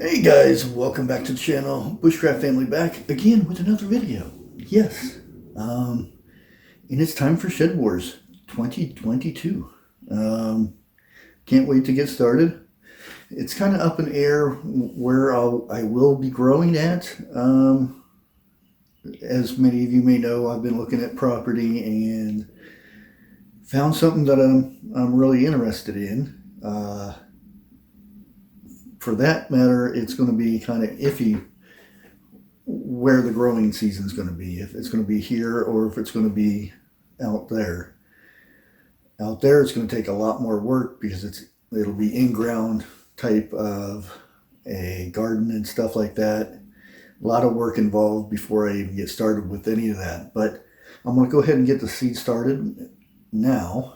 Hey guys, welcome back to the channel. Bushcraft family back again with another video. Yes, and it's time for Shedwars 2022. Can't wait to get started. It's kind of up in air where I will be growing at. As many of you may know, I've been looking at property and found something that I'm really interested in. For that matter, it's going to be kind of iffy where the growing season is going to be. If it's going to be here or if it's going to be out there. Out there, it's going to take a lot more work because it'll be in-ground type of a garden and stuff like that. A lot of work involved before I even get started with any of that. But I'm going to go ahead and get the seed started now.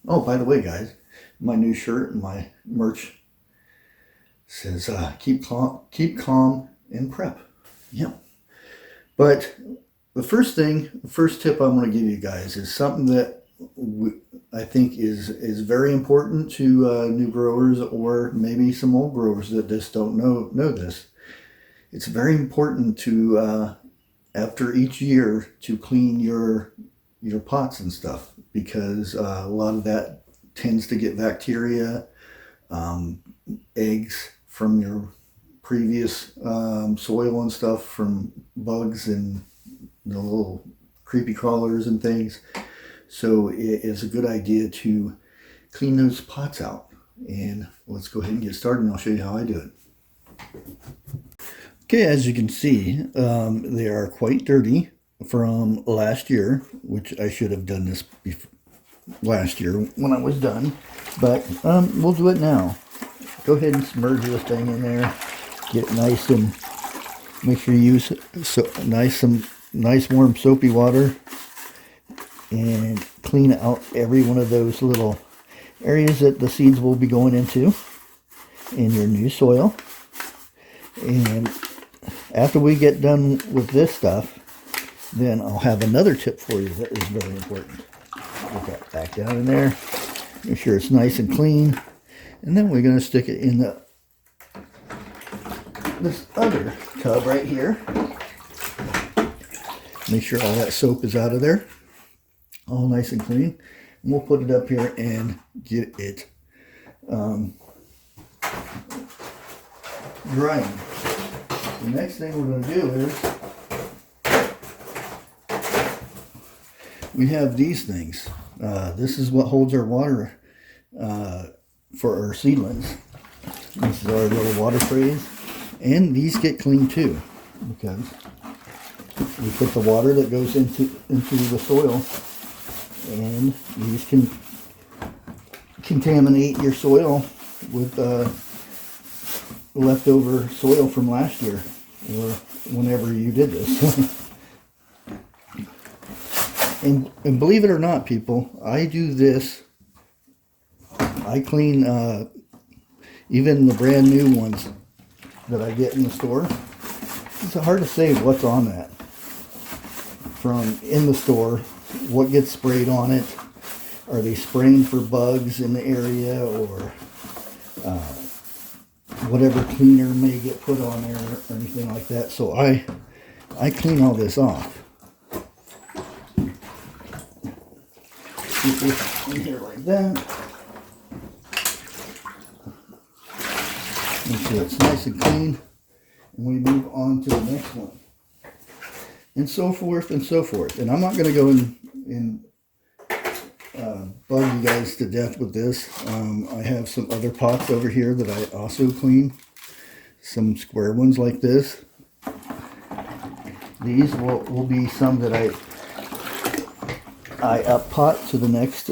Oh, by the way, guys, my new shirt and my merch says keep calm and prep. Yep. But the first tip I'm going to give you guys is something that I think is very important to new growers or maybe some old growers that just don't know this. It's very important to after each year to clean your pots and stuff, because a lot of that tends to get bacteria, eggs from your previous soil and stuff, from bugs and the little creepy crawlers and things. So it is a good idea to clean those pots out. And let's go ahead and get started, and I'll show you how I do it. Okay, as you can see, they are quite dirty from last year, which I should have done this last year when I was done, but we'll do it now. Go ahead and submerge this thing in there, get it nice, and make sure you use some nice warm soapy water, and clean out every one of those little areas that the seeds will be going into in your new soil. And after we get done with this stuff, then I'll have another tip for you that is very important. Put that back down in there, make sure it's nice and clean. And then we're going to stick it in this other tub right here. Make sure all that soap is out of there. All nice and clean. And we'll put it up here and get it drying. The next thing we're going to do is we have these things. This is what holds our water for our seedlings. This is our little water trays, and these get clean too, because we put the water that goes into the soil, and these can contaminate your soil with leftover soil from last year or whenever you did this. and believe it or not, people, I do this. I clean even the brand new ones that I get in the store. It's hard to say what's on that from in the store, what gets sprayed on it. Are they spraying for bugs in the area, or whatever cleaner may get put on there or anything like that. So I clean all this off. Keep this in here like that. Make sure it's nice and clean, and we move on to the next one, and so forth and so forth. And I'm not going to go and bug you guys to death with this. I have some other pots over here that I also clean, some square ones like this. These will be some that I up pot to the next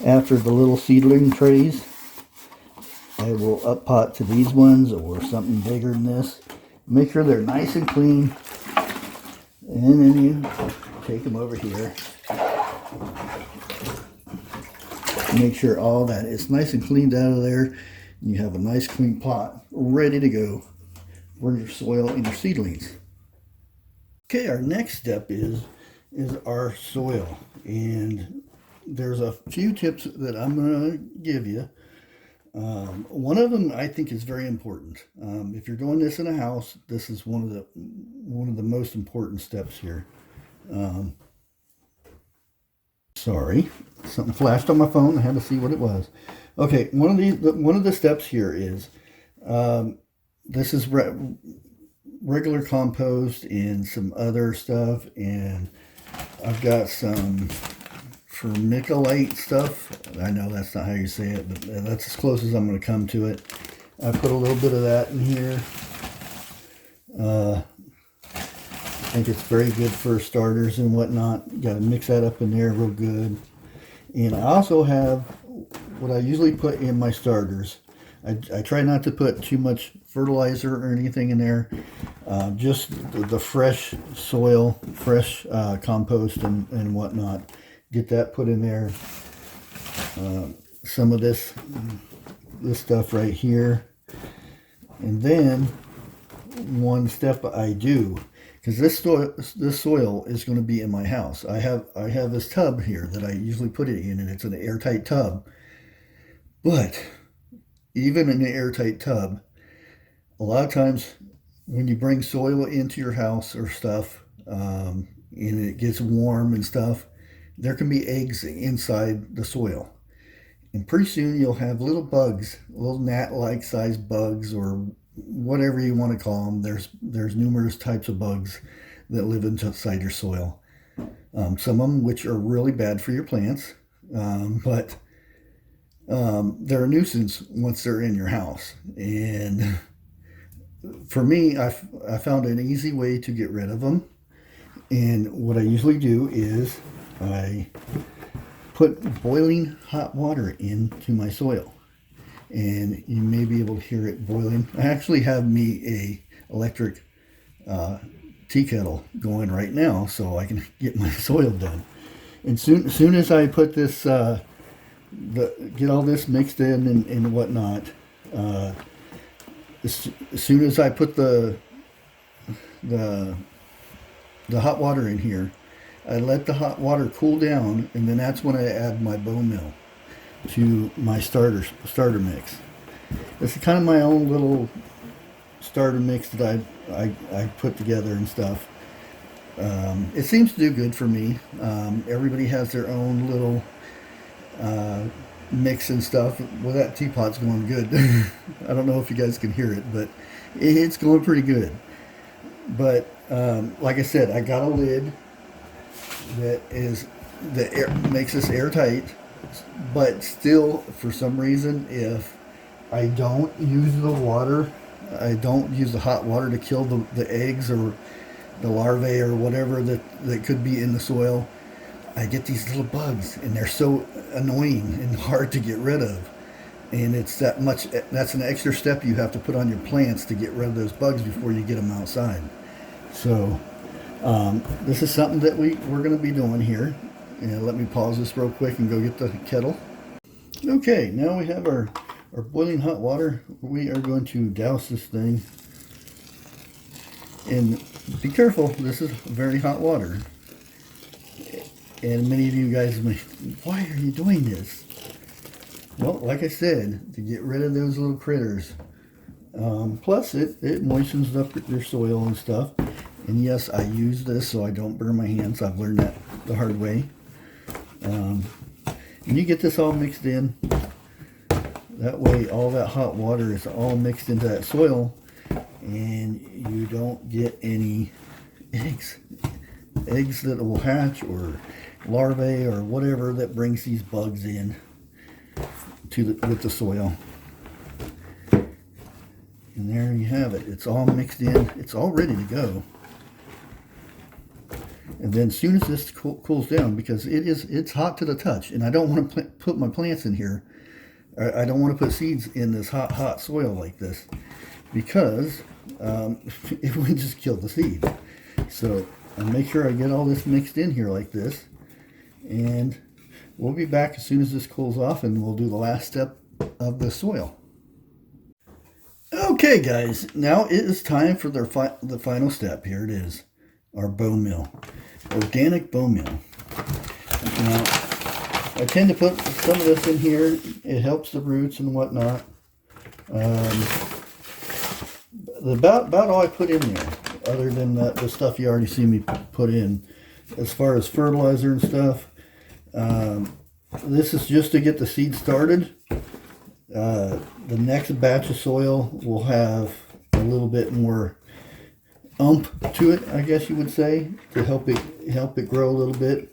after the little seedling trays. I will up pot to these ones or something bigger than this. Make sure they're nice and clean. And then you take them over here. Make sure all that is nice and cleaned out of there. You have a nice clean pot ready to go for your soil and your seedlings. Okay, our next step is our soil. And there's a few tips that I'm going to give you. One of them I think is very important. If you're doing this in a house, this is one of the most important steps here. Sorry, something flashed on my phone. I had to see what it was. Okay, one of the steps here is this is regular compost and some other stuff, and I've got some vermiculite stuff. I know that's not how you say it, but that's as close as I'm going to come to it. I put a little bit of that in here. I think it's very good for starters and whatnot. Got to mix that up in there real good. And I also have what I usually put in my starters. I try not to put too much fertilizer or anything in there. Just the fresh soil, fresh compost and whatnot. Get that put in there. Some of this stuff right here. And then one step I do, because this soil is going to be in my house. I have this tub here that I usually put it in, and it's an airtight tub. But even in an airtight tub, a lot of times when you bring soil into your house or stuff, and it gets warm and stuff, there can be eggs inside the soil. And pretty soon you'll have little bugs, little gnat-like sized bugs, or whatever you want to call them. There's numerous types of bugs that live inside your soil. Some of them which are really bad for your plants, but they're a nuisance once they're in your house. And for me, I found an easy way to get rid of them. And what I usually do is I put boiling hot water into my soil. And you may be able to hear it boiling. I actually have me a electric tea kettle going right now so I can get my soil done. And soon as I put this, get all this mixed in and whatnot, as soon as I put the hot water in here, I let the hot water cool down, and then that's when I add my bone meal to my starter mix. This is kind of my own little starter mix that I put together and stuff. It seems to do good for me. Everybody has their own little mix and stuff. Well, that teapot's going good. I don't know if you guys can hear it, but it's going pretty good. But like I said, I got a lid that makes this airtight. But still, for some reason, if I don't use the water, I don't use the hot water to kill the eggs or the larvae or whatever that could be in the soil, I get these little bugs, and they're so annoying and hard to get rid of. And it's that's an extra step you have to put on your plants to get rid of those bugs before you get them outside. So this is something that we're going to be doing here. And let me pause this real quick and go get the kettle. Okay, now we have our boiling hot water. We are going to douse this thing. And be careful, this is very hot water. And many of you guys may, why are you doing this? Well, like I said, to get rid of those little critters. Plus, it moistens up your soil and stuff. And yes, I use this so I don't burn my hands. I've learned that the hard way. And you get this all mixed in. That way all that hot water is all mixed into that soil, and you don't get any eggs that will hatch, or larvae, or whatever that brings these bugs in with the soil. And there you have it. It's all mixed in. It's all ready to go. And then as soon as this cools down, because it's hot to the touch, and I don't want to put my plants in here. I don't want to put seeds in this hot soil like this, because it would just kill the seed. So I'll make sure I get all this mixed in here like this, and we'll be back as soon as this cools off, and we'll do the last step of the soil. Okay, guys, now it is time for the final step. Here it is, our bone meal. Organic bone meal. Now, I tend to put some of this in here. It helps the roots and whatnot. About all I put in there, other than the stuff you already see me put in. As far as fertilizer and stuff, this is just to get the seed started. The next batch of soil will have a little bit more oomph to it, I guess you would say, to help it grow a little bit,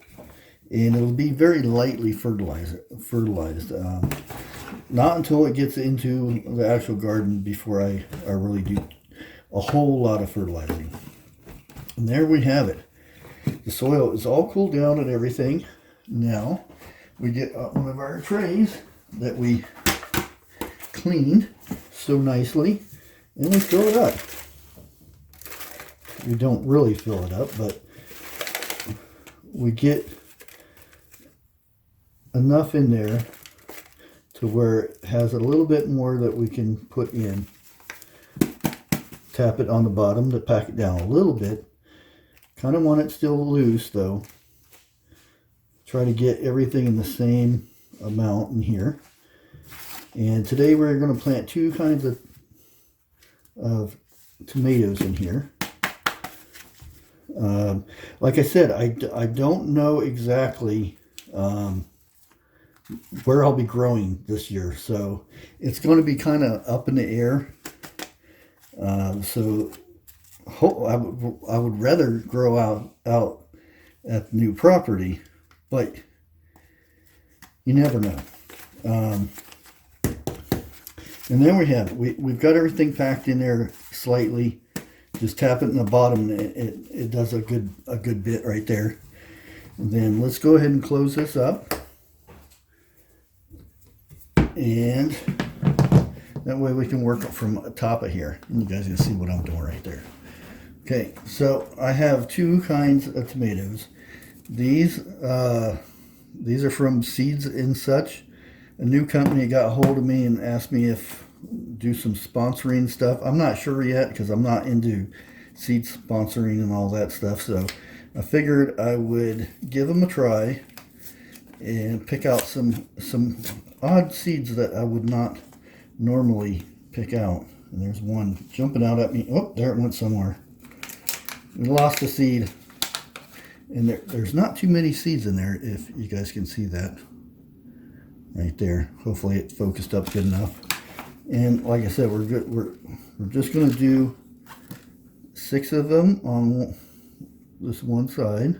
and it'll be very lightly fertilized. Not until it gets into the actual garden before I really do a whole lot of fertilizing. And there we have it. The soil is all cooled down and everything. Now we get one of our trays that we cleaned so nicely, and we fill it up. We don't really fill it up, but we get enough in there to where it has a little bit more that we can put in. Tap it on the bottom to pack it down a little bit. Kind of want it still loose though. Try to get everything in the same amount in here. And today we're going to plant two kinds of tomatoes in here. Like I said, I don't know exactly where I'll be growing this year, so it's going to be kind of up in the air. So I would rather grow out at the new property, but you never know. And then we have we've got everything packed in there slightly. Just tap it in the bottom, and it does a good bit right there. And then let's go ahead and close this up, and that way we can work from the top of here. And you guys can see what I'm doing right there. Okay, so I have two kinds of tomatoes. These are from Seeds and Such. A new company got a hold of me and asked me if do some sponsoring stuff. I'm not sure yet because I'm not into seed sponsoring and all that stuff. So I figured I would give them a try and pick out some odd seeds that I would not normally pick out. And there's one jumping out at me. Oh, there it went somewhere. We lost a seed. And there's not too many seeds in there, if you guys can see that right there. Hopefully it focused up good enough. And like I said, we're good. We're just going to do 6 of them on this one side.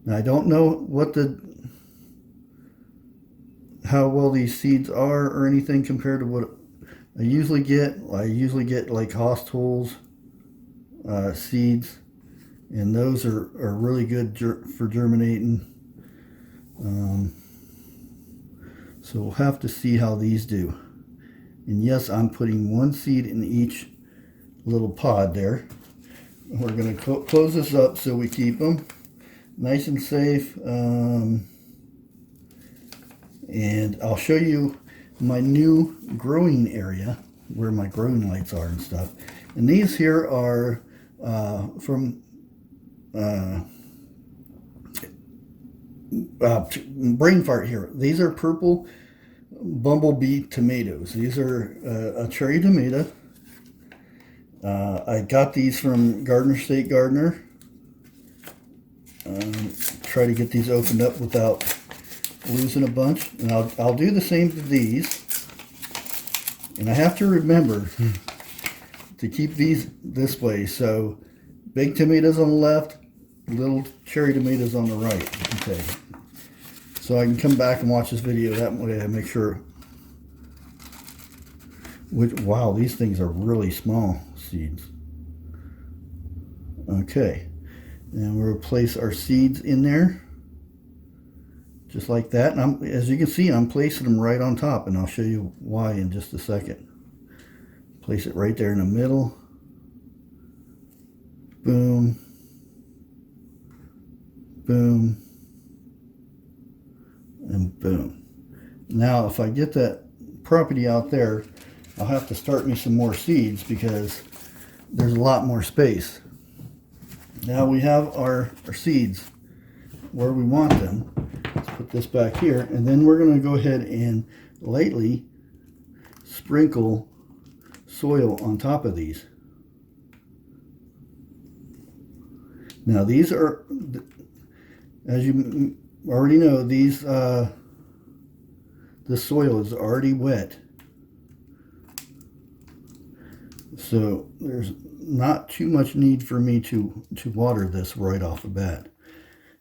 Now I don't know how well these seeds are or anything compared to what I usually get. I usually get like Hostels seeds, and those are really good for germinating. So we'll have to see how these do. And yes, I'm putting 1 seed in each little pod there. We're going to close this up so we keep them nice and safe. And I'll show you my new growing area where my growing lights are and stuff. And these here are from brain fart here. These are purple bumblebee tomatoes. These are a cherry tomato. I got these from Gardner State Gardener. Try to get these opened up without losing a bunch. And I'll do the same to these. And I have to remember to keep these this way. So big tomatoes on the left, little cherry tomatoes on the right. Okay. So I can come back and watch this video that way. I make sure. Wow, these things are really small seeds. Okay. And we'll place our seeds in there. Just like that. And as you can see, I'm placing them right on top. And I'll show you why in just a second. Place it right there in the middle. Boom. Boom. And boom. Now if I get that property out there, I'll have to start me some more seeds because there's a lot more space. Now we have our seeds where we want them. Let's put this back here, and then we're going to go ahead and lightly sprinkle soil on top of these. Now these are, as you already know, these the soil is already wet, so there's not too much need for me to water this right off the bat.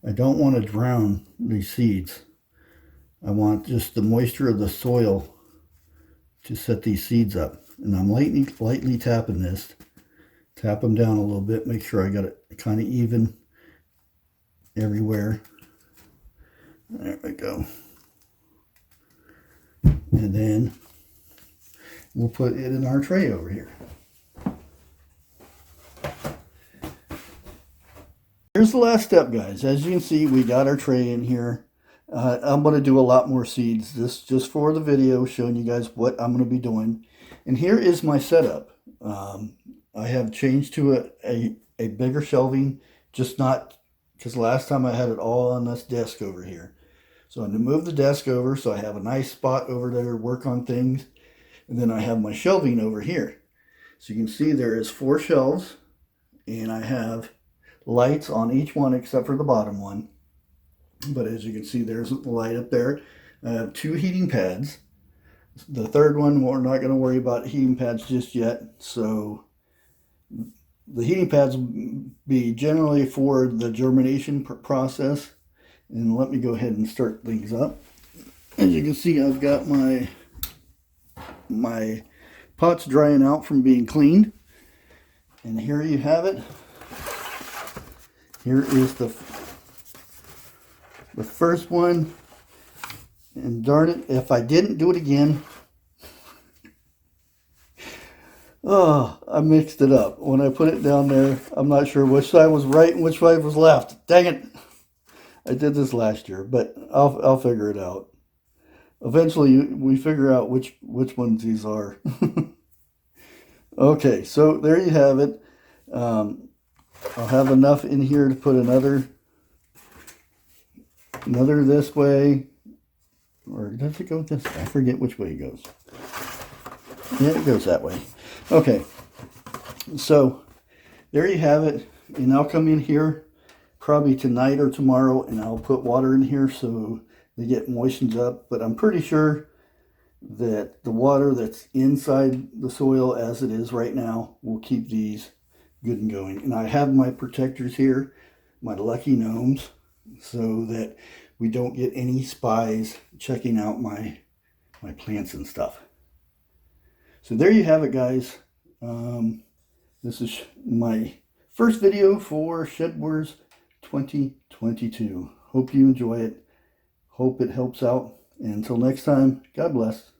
I don't want to drown these seeds. I want just the moisture of the soil to set these seeds up. And I'm lightly tapping this. Tap them down a little bit, make sure I got it kind of even everywhere. There we go. And then we'll put it in our tray over here. Here's the last step, guys. As you can see, we got our tray in here. I'm going to do a lot more seeds. This just for the video, showing you guys what I'm going to be doing. And here is my setup. I have changed to a bigger shelving, just not because last time I had it all on this desk over here. So I'm going to move the desk over so I have a nice spot over there to work on things. And then I have my shelving over here. So you can see there is 4 shelves, and I have lights on each one except for the bottom one. But as you can see, there's a light up there. I have 2 heating pads. The third one, we're not going to worry about heating pads just yet. So the heating pads will be generally for the germination process. And let me go ahead and start things up. As you can see, I've got my pots drying out from being cleaned. And here you have it. Here is the first one, and darn it, if I didn't do it again, oh, I mixed it up. When I put it down there, I'm not sure which side was right and which side was left. Dang it. I did this last year, but I'll figure it out. Eventually, we figure out which ones these are. Okay, so there you have it. I'll have enough in here to put another this way, or does it go this way? I forget which way it goes. Yeah, it goes that way. Okay, so there you have it. And I'll come in here probably tonight or tomorrow, and I'll put water in here so they get moistened up. But I'm pretty sure that the water that's inside the soil as it is right now will keep these good and going. And I have my protectors here, my lucky gnomes, so that we don't get any spies checking out my plants and stuff. So there you have it, guys. This is my first video for Shedwars 2022. Hope you enjoy it. Hope it helps out. And until next time, God bless.